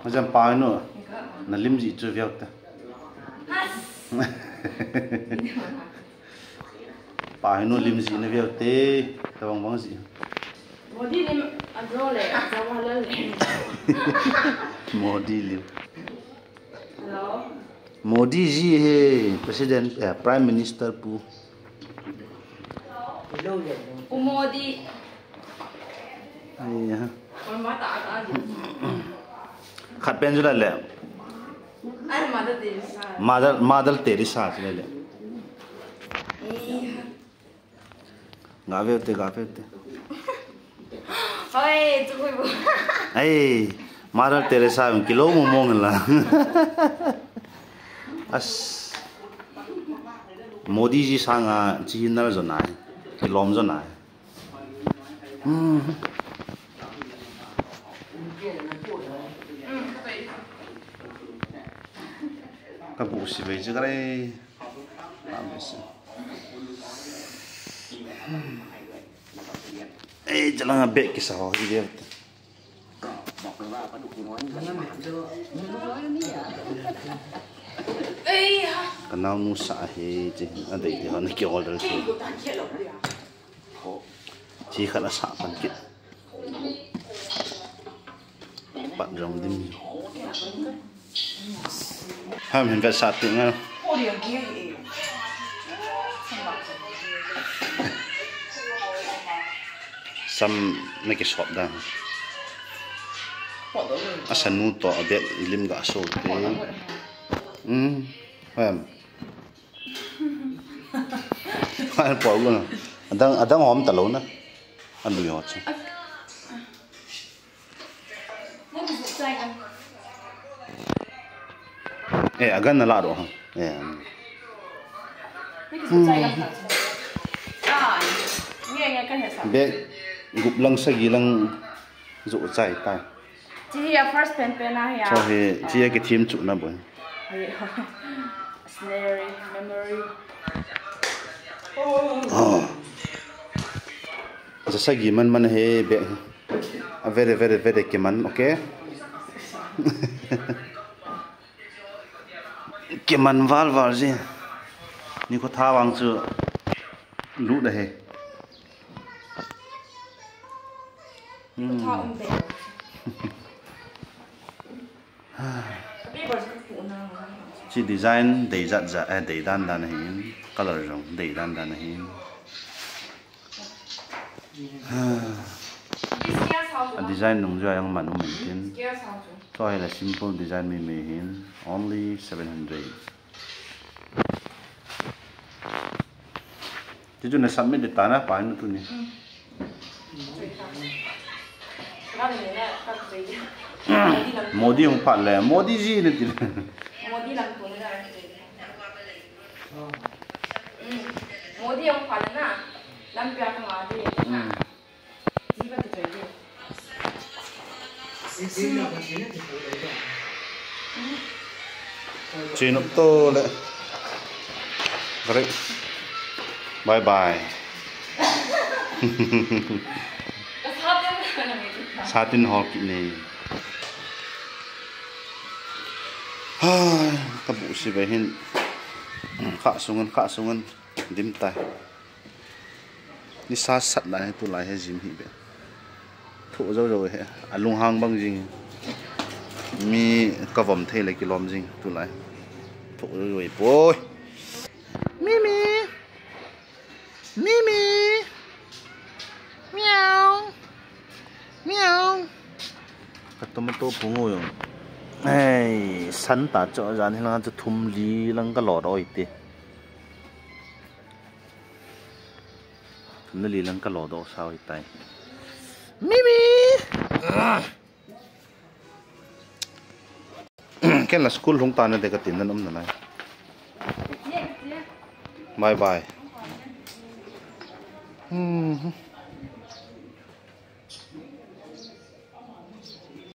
Macam Pahhoinu Milim gì chưa việc ta. Pahhoinu Milim gì nó việc thế, tao bằng gì. Modi lim adro le, Jawaharlal le. Modi lim. Hello. Modi ji he president, prime minister pu. Modi. Ay ha. Còn má tạ cả gì? Khat pen jula le. Ai Mother Teresa. Mother Teresa jula le. Anaveute. Ôi, tôi vui. Ay, Mother Teresa mình kilo mo mong la. As Modi ji sang chi nar zo nai, kilom zo nai. Các bộ sĩ về chứ cái đây làm cái gì? Ê, chắc là bệ cái sao gì vậy? Kanao nu sa he chứ, anh thấy thì họ nói kiểu order rồi. Chỉ khá là sa phần kít. Bạn rồng đi. Hai mình phải sát tiếng nào. Some make a shop down. Asan nu to abet ilim ga so te. Hai bỏ luôn. Adang hom ta lo na. An lu yo chứ. Eh, agan na la ro ha. Eh. Be gup lang sa gilang zo chai ta. Chị ya first pen na ya. So he chi cái theme chu na boy. Snare memory. Oh. Sa sa gi man he be. A very ke man, okay? Cái man vào gì ni có tha vang chưa lũ đây he chỉ design đầy dặn đầy đan đan hình color rồng đầy đan đan hình design nung jo yang manu maintain so hay là simple design me hin only 700 chứ chúng nó submit để ta na phải nữa tu nè Modi không phải là Modi gì nữa chứ Modi làm tụi nó ra Modi không phải là na làm việc không à đi chỉ phải tự chơi chị nó to đấy great bye bye satin hall kini các bộ sĩ về hin khá sungan dim tai ni sa sat lại tu lại hay zim hi be thụ rồi he alung hang bang jing mi ka vom the le kilom jing tu lại thụ rồi boy mimi meow các tomato pungo yo ai san ta cho ran hi lang thum li lang ka lo roi te thum li lang ka lo do sao i tai mimi cái là school không tan để cái tiền nó này bye bye